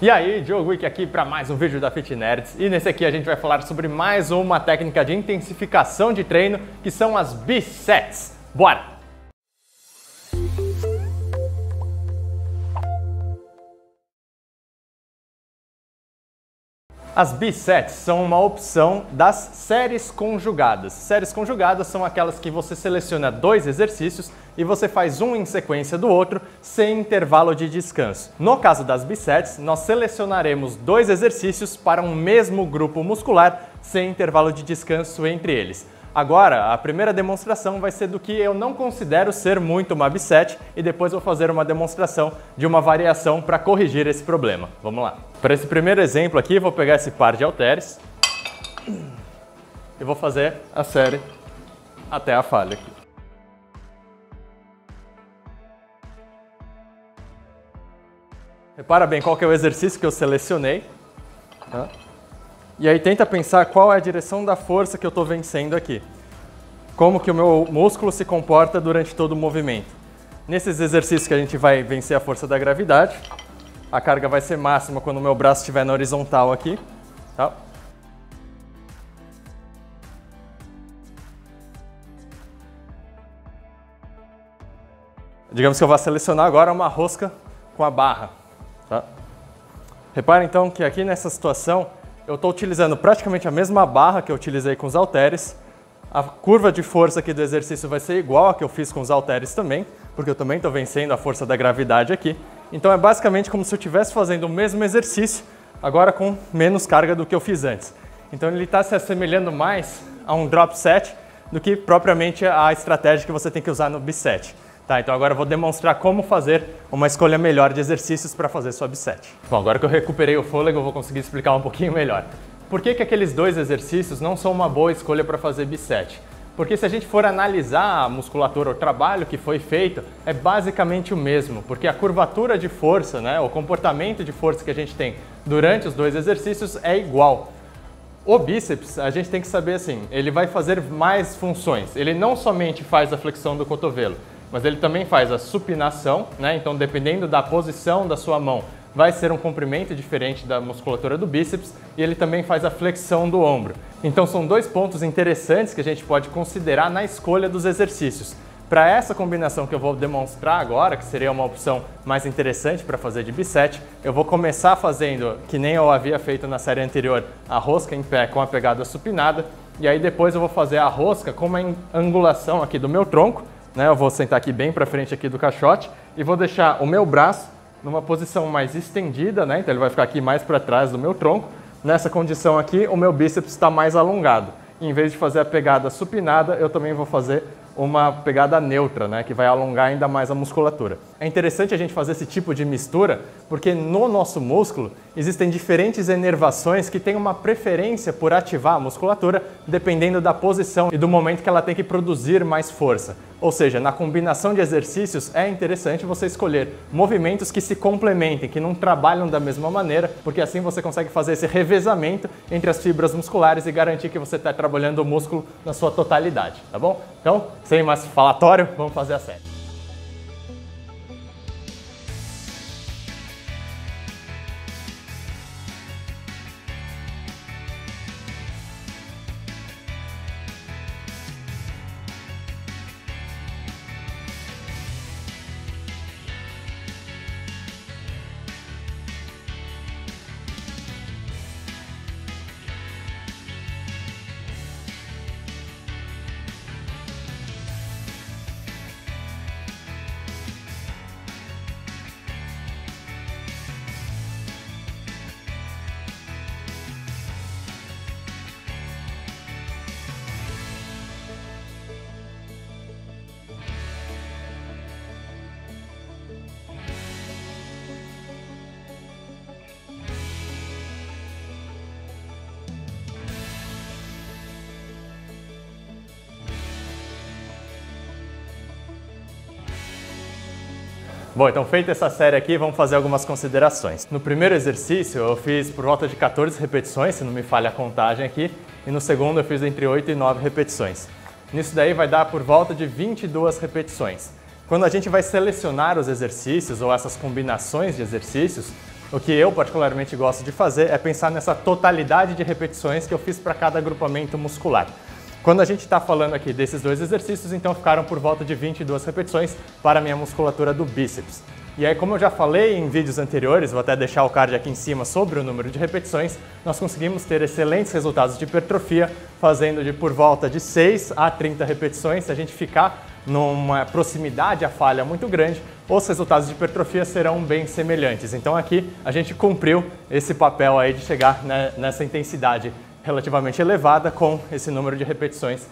E aí, Diogo Wick aqui para mais um vídeo da Fit Nerds, e nesse aqui a gente vai falar sobre mais uma técnica de intensificação de treino, que são as bisets. Bora! As bisets são uma opção das séries conjugadas. Séries conjugadas são aquelas que você seleciona dois exercícios e você faz um em sequência do outro, sem intervalo de descanso. No caso das bisets, nós selecionaremos dois exercícios para um mesmo grupo muscular, sem intervalo de descanso entre eles. Agora, a primeira demonstração vai ser do que eu não considero ser muito uma biset, e depois vou fazer uma demonstração de uma variação para corrigir esse problema. Vamos lá. Para esse primeiro exemplo aqui, vou pegar esse par de halteres e vou fazer a série até a falha aqui. Repara bem qual que é o exercício que eu selecionei, tá? E aí tenta pensar qual é a direção da força que eu estou vencendo aqui. Como que o meu músculo se comporta durante todo o movimento. Nesses exercícios que a gente vai vencer a força da gravidade, a carga vai ser máxima quando o meu braço estiver na horizontal aqui, tá? Digamos que eu vou selecionar agora uma rosca com a barra, tá? Repara então que aqui nessa situação eu estou utilizando praticamente a mesma barra que eu utilizei com os halteres. A curva de força aqui do exercício vai ser igual a que eu fiz com os halteres também, porque eu também estou vencendo a força da gravidade aqui. Então é basicamente como se eu estivesse fazendo o mesmo exercício, agora com menos carga do que eu fiz antes. Então ele está se assemelhando mais a um drop set do que propriamente a estratégia que você tem que usar no biset. Tá, então agora eu vou demonstrar como fazer uma escolha melhor de exercícios para fazer sua biset. Bom, agora que eu recuperei o fôlego, eu vou conseguir explicar um pouquinho melhor. Por que aqueles dois exercícios não são uma boa escolha para fazer biset? Porque se a gente for analisar a musculatura, o trabalho que foi feito, é basicamente o mesmo, porque a curvatura de força, né, o comportamento de força que a gente tem durante os dois exercícios é igual. O bíceps, a gente tem que saber assim, ele vai fazer mais funções. Ele não somente faz a flexão do cotovelo, mas ele também faz a supinação, né? Então dependendo da posição da sua mão, vai ser um comprimento diferente da musculatura do bíceps, e ele também faz a flexão do ombro. Então são dois pontos interessantes que a gente pode considerar na escolha dos exercícios. Para essa combinação que eu vou demonstrar agora, que seria uma opção mais interessante para fazer de biset, eu vou começar fazendo, que nem eu havia feito na série anterior, a rosca em pé com a pegada supinada, e aí depois eu vou fazer a rosca com uma angulação aqui do meu tronco, né? Eu vou sentar aqui bem para frente aqui do caixote e vou deixar o meu braço numa posição mais estendida, né? Então ele vai ficar aqui mais para trás do meu tronco. Nessa condição aqui, o meu bíceps está mais alongado. Em vez de fazer a pegada supinada, eu também vou fazer uma pegada neutra, né, que vai alongar ainda mais a musculatura. É interessante a gente fazer esse tipo de mistura, porque no nosso músculo existem diferentes inervações que têm uma preferência por ativar a musculatura dependendo da posição e do momento que ela tem que produzir mais força. Ou seja, na combinação de exercícios é interessante você escolher movimentos que se complementem, que não trabalham da mesma maneira, porque assim você consegue fazer esse revezamento entre as fibras musculares e garantir que você está trabalhando o músculo na sua totalidade, tá bom? Então, sem mais falatório, vamos fazer a série. Bom, então feita essa série aqui, vamos fazer algumas considerações. No primeiro exercício eu fiz por volta de 14 repetições, se não me falha a contagem aqui, e no segundo eu fiz entre 8 e 9 repetições. Nisso daí vai dar por volta de 22 repetições. Quando a gente vai selecionar os exercícios ou essas combinações de exercícios, O que eu particularmente gosto de fazer é pensar nessa totalidade de repetições que eu fiz para cada agrupamento muscular. Quando a gente está falando aqui desses 2 exercícios, então ficaram por volta de 22 repetições para a minha musculatura do bíceps. E aí, como eu já falei em vídeos anteriores, vou até deixar o card aqui em cima sobre o número de repetições, nós conseguimos ter excelentes resultados de hipertrofia, fazendo de por volta de 6 a 30 repetições. Se a gente ficar numa proximidade à falha muito grande, os resultados de hipertrofia serão bem semelhantes. Então aqui a gente cumpriu esse papel aí de chegar nessa intensidade relativamente elevada com esse número de repetições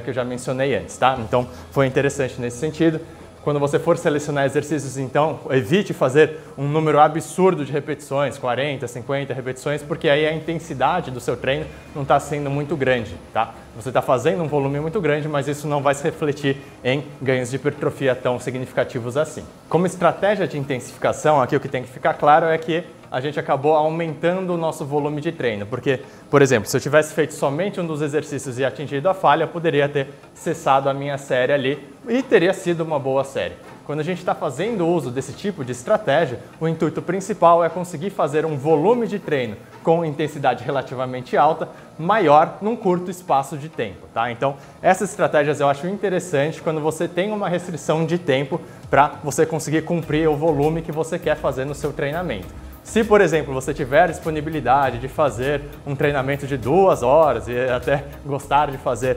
que eu já mencionei antes, tá? Então foi interessante nesse sentido. Quando você for selecionar exercícios, então, evite fazer um número absurdo de repetições, 40, 50 repetições, porque aí a intensidade do seu treino não está sendo muito grande, tá? Você está fazendo um volume muito grande, mas isso não vai se refletir em ganhos de hipertrofia tão significativos assim. Como estratégia de intensificação, aqui o que tem que ficar claro é que a gente acabou aumentando o nosso volume de treino, porque, por exemplo, se eu tivesse feito somente um dos exercícios e atingido a falha, eu poderia ter cessado a minha série ali e teria sido uma boa série. Quando a gente está fazendo uso desse tipo de estratégia, o intuito principal é conseguir fazer um volume de treino com intensidade relativamente alta, maior num curto espaço de tempo, tá? Então, essas estratégias eu acho interessante quando você tem uma restrição de tempo para você conseguir cumprir o volume que você quer fazer no seu treinamento. Se, por exemplo, você tiver disponibilidade de fazer um treinamento de 2 horas e até gostar de fazer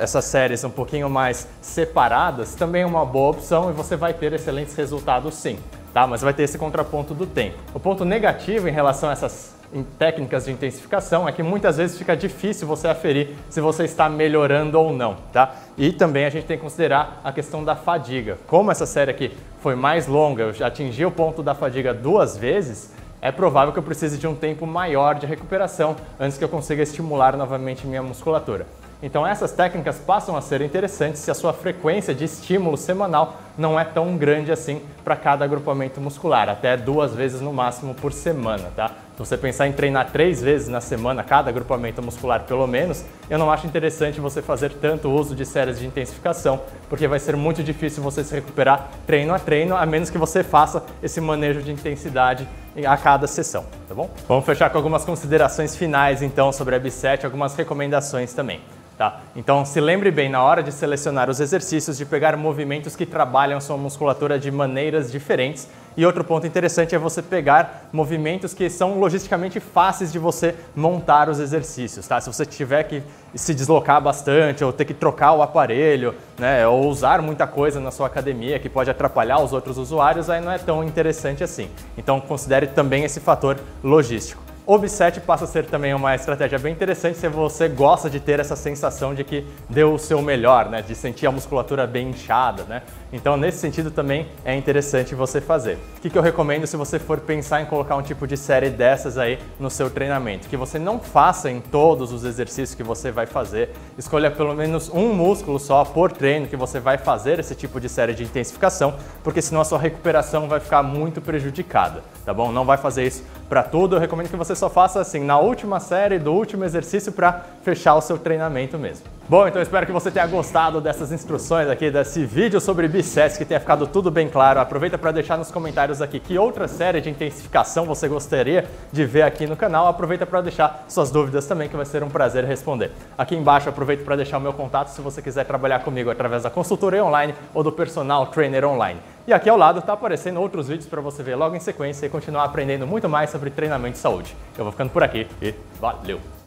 essas séries um pouquinho mais separadas, também é uma boa opção e você vai ter excelentes resultados sim, tá? Mas vai ter esse contraponto do tempo. O ponto negativo em relação a essas técnicas de intensificação é que muitas vezes fica difícil você aferir se você está melhorando ou não, tá? E também a gente tem que considerar a questão da fadiga. Como essa série aqui foi mais longa, eu já atingi o ponto da fadiga 2 vezes, é provável que eu precise de um tempo maior de recuperação antes que eu consiga estimular novamente minha musculatura. Então essas técnicas passam a ser interessantes se a sua frequência de estímulo semanal não é tão grande assim para cada agrupamento muscular, até 2 vezes no máximo por semana, tá? Se você pensar em treinar 3 vezes na semana cada agrupamento muscular pelo menos, eu não acho interessante você fazer tanto uso de séries de intensificação, porque vai ser muito difícil você se recuperar treino a treino, a menos que você faça esse manejo de intensidade a cada sessão, tá bom? Vamos fechar com algumas considerações finais então sobre a B7, algumas recomendações também. Tá? Então se lembre bem na hora de selecionar os exercícios de pegar movimentos que trabalham sua musculatura de maneiras diferentes. E outro ponto interessante é você pegar movimentos que são logisticamente fáceis de você montar os exercícios. Tá? Se você tiver que se deslocar bastante ou ter que trocar o aparelho, né, ou usar muita coisa na sua academia que pode atrapalhar os outros usuários, aí não é tão interessante assim. Então considere também esse fator logístico. O B7 passa a ser também uma estratégia bem interessante se você gosta de ter essa sensação de que deu o seu melhor, né? De sentir a musculatura bem inchada, né? Então, nesse sentido também é interessante você fazer. O que eu recomendo se você for pensar em colocar um tipo de série dessas aí no seu treinamento? Que você não faça em todos os exercícios que você vai fazer. Escolha pelo menos um músculo só por treino que você vai fazer esse tipo de série de intensificação, porque senão a sua recuperação vai ficar muito prejudicada, tá bom? Não vai fazer isso para tudo. Eu recomendo que você só faça assim na última série do último exercício para fechar o seu treinamento mesmo. Bom, então espero que você tenha gostado dessas instruções aqui, desse vídeo sobre biceps, que tenha ficado tudo bem claro. Aproveita para deixar nos comentários aqui que outra série de intensificação você gostaria de ver aqui no canal. Aproveita para deixar suas dúvidas também, que vai ser um prazer responder. Aqui embaixo aproveito para deixar o meu contato se você quiser trabalhar comigo através da consultoria online ou do personal trainer online. E aqui ao lado está aparecendo outros vídeos para você ver logo em sequência e continuar aprendendo muito mais sobre treinamento de saúde. Eu vou ficando por aqui e valeu!